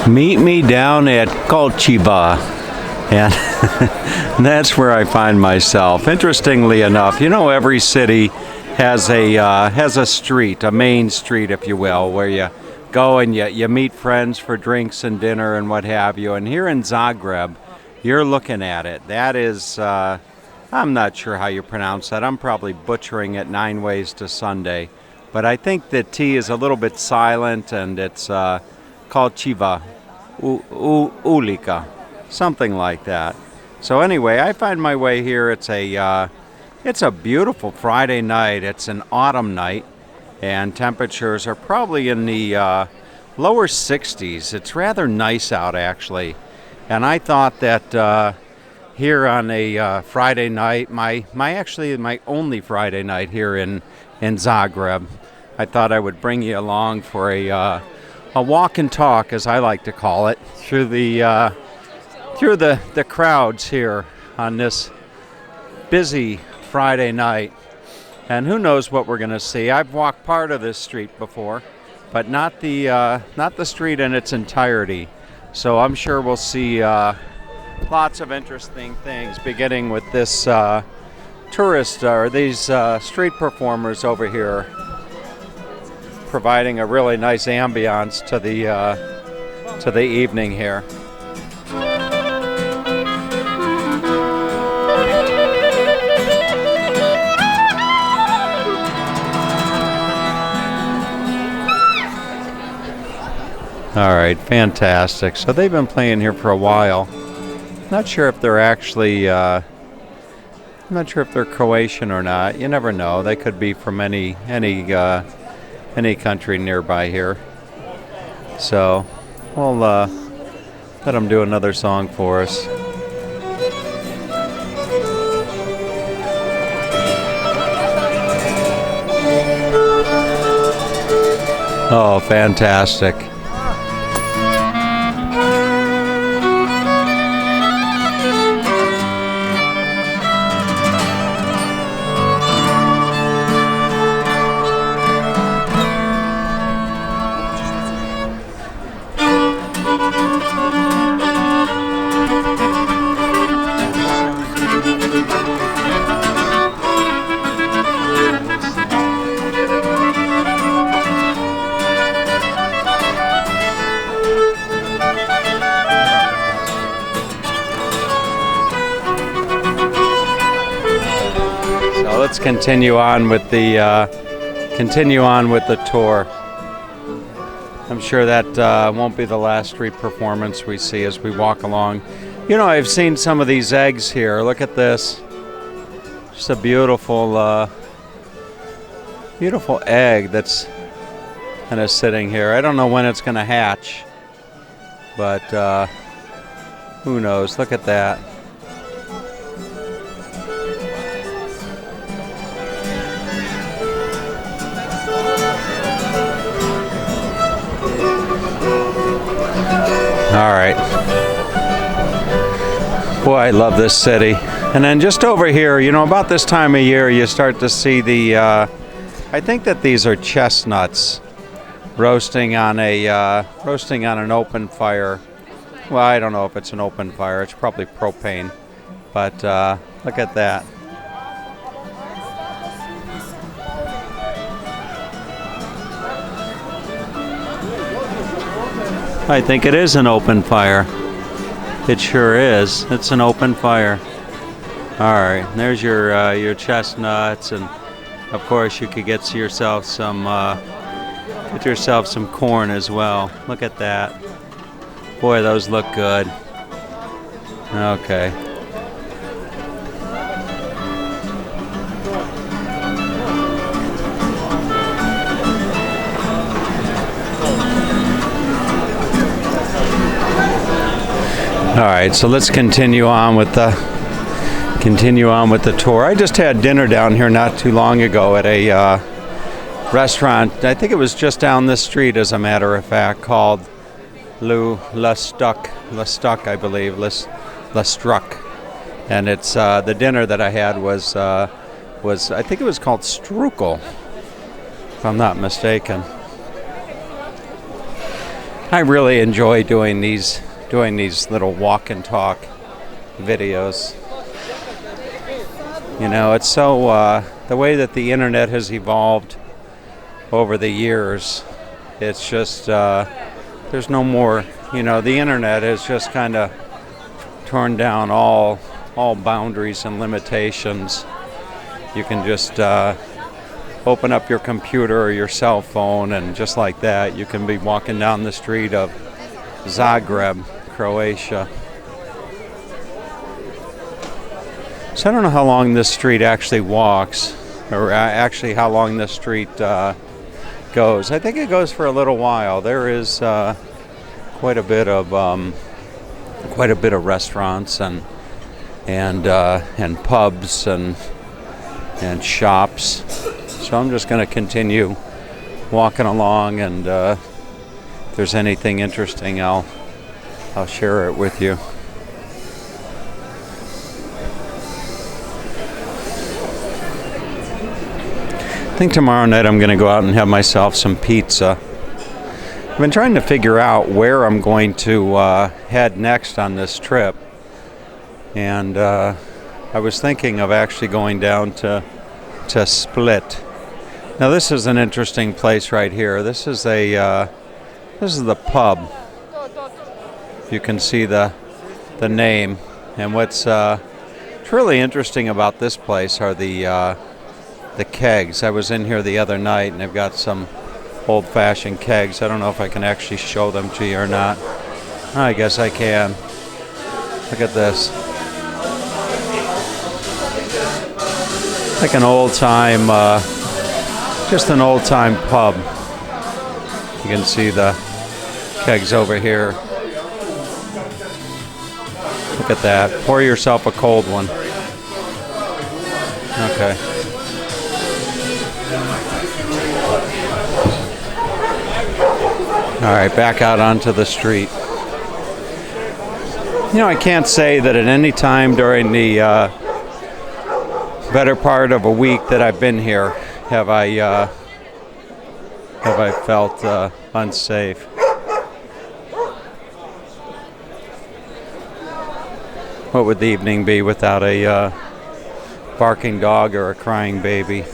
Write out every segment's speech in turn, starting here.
Meet me down at Tkalčićeva, and that's where I find myself. Interestingly enough, you know, every city has a street, a main street, if you will, where you go and you meet friends for drinks and dinner and what have you. And here in Zagreb, you're looking at it. That is, I'm not sure how you pronounce that. I'm probably butchering it 9 ways to Sunday. But I think the T is a little bit silent, and it's Tkalčićeva, Ulika, something like that. So anyway, I find my way here. It's a beautiful Friday night. It's an autumn night, and temperatures are probably in the lower 60s. It's rather nice out, actually. And I thought that here on a Friday night, my only Friday night here in Zagreb, I thought I would bring you along for a walk and talk, as I like to call it, through the crowds here on this busy Friday night. And who knows what we're going to see. I've walked part of this street before, but not the street in its entirety. So I'm sure we'll see lots of interesting things, beginning with this these street performers over here, providing a really nice ambiance to the evening here. All right, fantastic. So they've been playing here for a while. Not sure if they're actually, I'm not sure if they're Croatian or not. You never know. They could be from any country nearby here. So we'll let them do another song for us. Oh, fantastic. Let's continue on with the tour. I'm sure that won't be the last street performance we see as we walk along. You know, I've seen some of these eggs here. Look at this. Just a beautiful egg that's kind of sitting here. I don't know when it's going to hatch, but who knows? Look at that. All right. Boy, I love this city. And then just over here, you know, about this time of year, you start to see I think that these are chestnuts roasting on an open fire. Well, I don't know if it's an open fire. It's probably propane. But look at that. I think it is an open fire. It sure is. It's an open fire. All right, there's your chestnuts, and of course you could get yourself some corn as well. Look at that. Boy, those look good. Okay. All right, so let's continue on with the tour. I just had dinner down here not too long ago at a restaurant. I think it was just down this street, as a matter of fact, called La Stuck, I believe, La Struck. And it's the dinner that I had was I think it was called Stroll, if I'm not mistaken. I really enjoy doing these little walk and talk videos. You know, it's so the way that the internet has evolved over the years. It's just there's no more. You know, the internet has just kind of torn down all boundaries and limitations. You can just open up your computer or your cell phone, and just like that, you can be walking down the street of Zagreb, Croatia. So I don't know how long this street actually walks, or actually how long this street goes. I think it goes for a little while. There is quite a bit of restaurants and pubs and shops. So I'm just going to continue walking along, and if there's anything interesting, I'll share it with you. I think tomorrow night I'm going to go out and have myself some pizza. I've been trying to figure out where I'm going to head next on this trip, and I was thinking of actually going down to Split. Now this is an interesting place right here. This is the pub. You can see the name, and what's really interesting about this place are the kegs. I was in here the other night, and they've got some old-fashioned kegs. I don't know if I can actually show them to you or not. I guess I can. Look at this. Like an old-time, just an old-time pub. You can see the kegs over here. Look at that. Pour yourself a cold one. Okay. All right, back out onto the street. You know, I can't say that at any time during the better part of a week that I've been here have I felt unsafe. What would the evening be without a barking dog or a crying baby?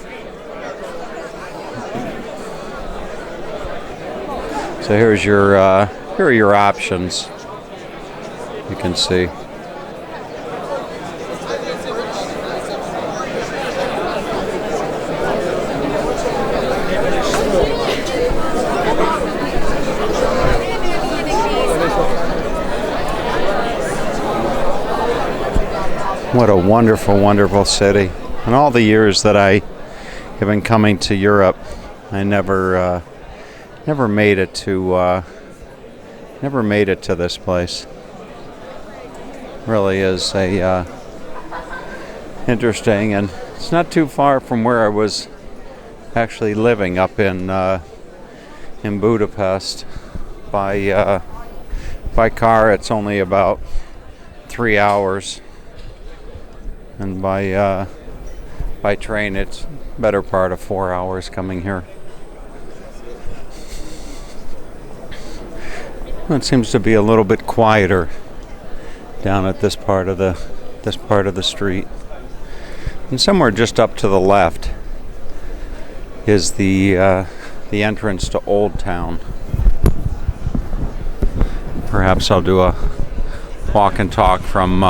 So here are your options. You can see. What a wonderful, wonderful city. In all the years that I have been coming to Europe, I never made it to this place. Really is a interesting, and it's not too far from where I was actually living up in Budapest. By car, it's only about 3 hours, and by train, it's better part of 4 hours coming here. It seems to be a little bit quieter down at this part of the street. And somewhere just up to the left is the entrance to Old Town. Perhaps I'll do a walk and talk from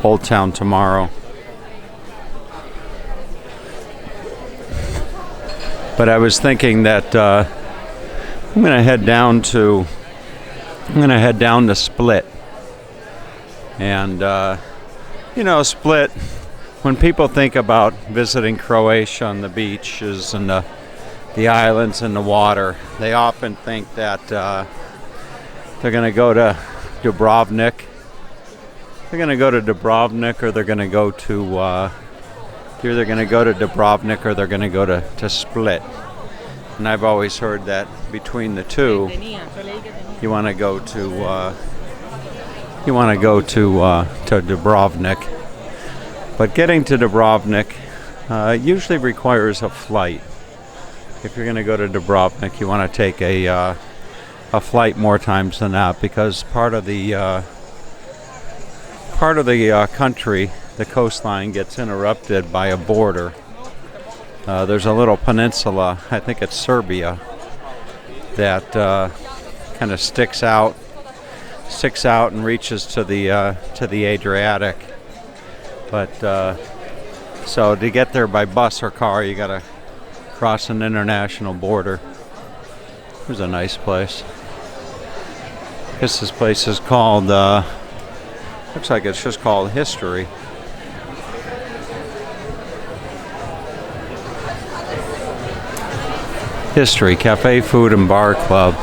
Old Town tomorrow. But I was thinking that I'm going to head down to Split. And, Split, when people think about visiting Croatia and the beaches and the islands and the water, they often think that they're going to go to Dubrovnik. They're going to go to Dubrovnik, or they're going to go to, they're either going to go to Dubrovnik or they're going to go to Split. And I've always heard that between the two, you want to go to Dubrovnik. But getting to Dubrovnik usually requires a flight. If you're going to go to Dubrovnik, you want to take a a flight more times than that, because part of the country, the coastline, gets interrupted by a border. There's a little peninsula, I think it's Serbia, that kind of sticks out and reaches to the Adriatic. But so to get there by bus or car, you got to cross an international border. Here's a nice place. I guess this place is called, looks like it's just called History. History, Cafe, Food, and Bar Club.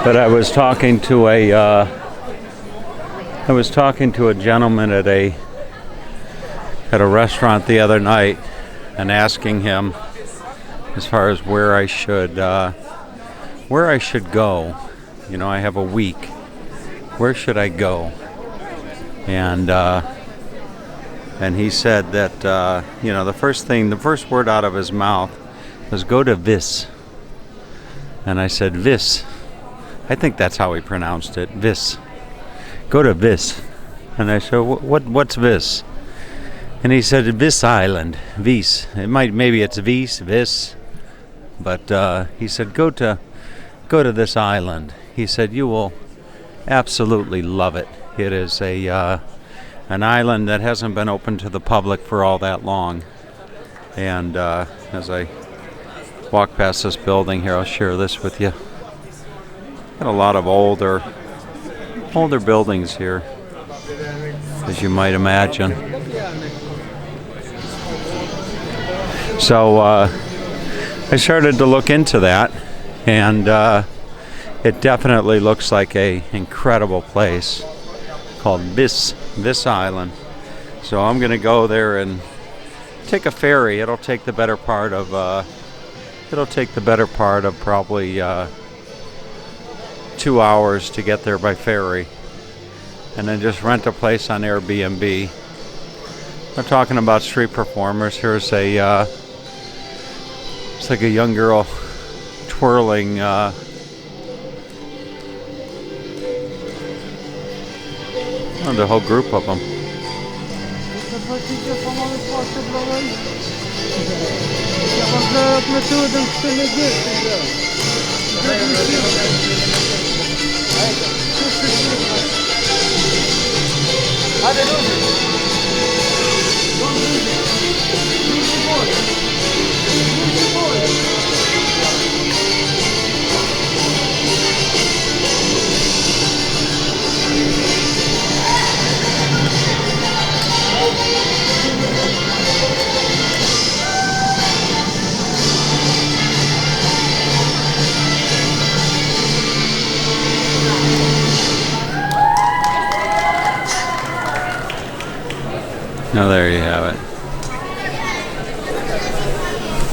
But I was talking to a gentleman at a restaurant the other night, and asking him as far as where I should go. You know, I have a week. Where should I go? And he said that the first word out of his mouth was go to Vis. And I said, Vis. I think that's how he pronounced it, Vis. Go to Vis. And I said, what's Vis? And he said, Vis Island, Vis. Maybe it's Vis, but he said, go to this island. He said, you will absolutely love it. It is an island that hasn't been open to the public for all that long. And as I walk past this building here, I'll share this with you. Got a lot of older buildings here, as you might imagine. So I started to look into that, and it definitely looks like a incredible place called Vis Island. So I'm going to go there and take a ferry. It'll take the better part of probably 2 hours to get there by ferry, and then just rent a place on Airbnb. We're talking about street performers. Here's it's like a young girl twirling the whole group of them. Now there you have it.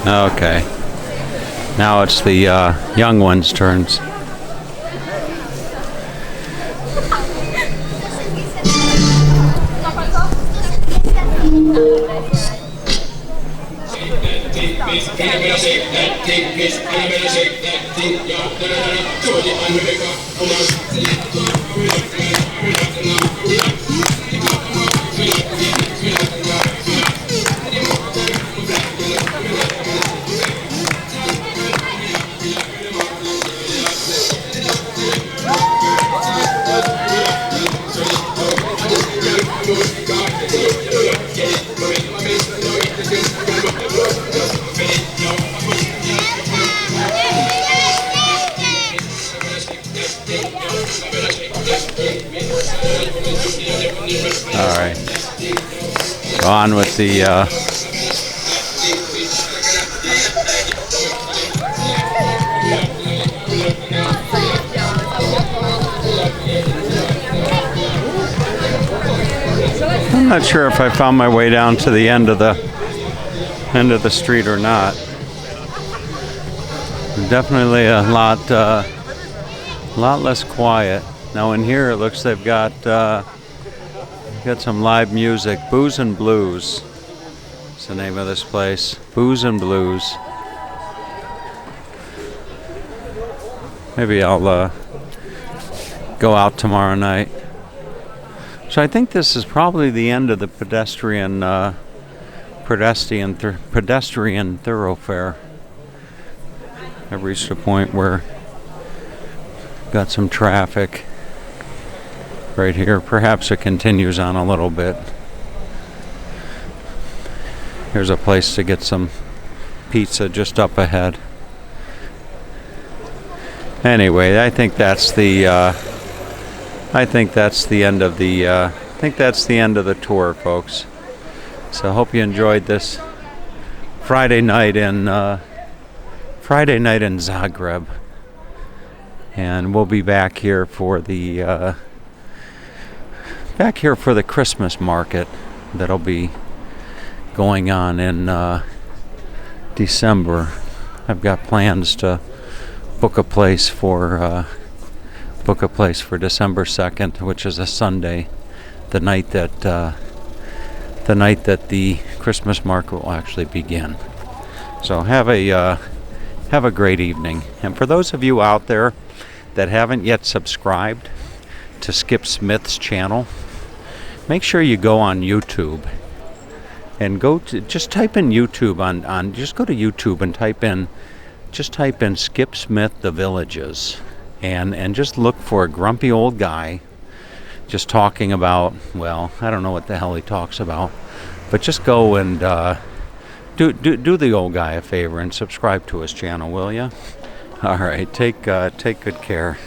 Okay. Now it's the young ones' turns. All right. Go on with the I'm not sure if I found my way down to the end of the street or not. Definitely a lot less quiet. Now in here it looks they've got some live music. Booze and Blues. That's the name of this place. Booze and Blues. Maybe I'll go out tomorrow night. So I think this is probably the end of the pedestrian thoroughfare. I've reached a point where got some traffic right here. Perhaps it continues on a little bit. Here's a place to get some pizza just up ahead. Anyway, I think that's the end of the tour, folks. So I hope you enjoyed this Friday night in Zagreb, and we'll be back here for the Christmas market that'll be going on in December. I've got plans to book a place for December 2nd, which is a Sunday, the night that the Christmas market will actually begin. So have a great evening. And for those of you out there that haven't yet subscribed to Skip Smith's channel, make sure you go on YouTube and just type in YouTube just go to YouTube and type in Skip Smith The Villages, and just look for a grumpy old guy just talking about, well, I don't know what the hell he talks about, but just go and do the old guy a favor and subscribe to his channel, will ya? All right, take good care.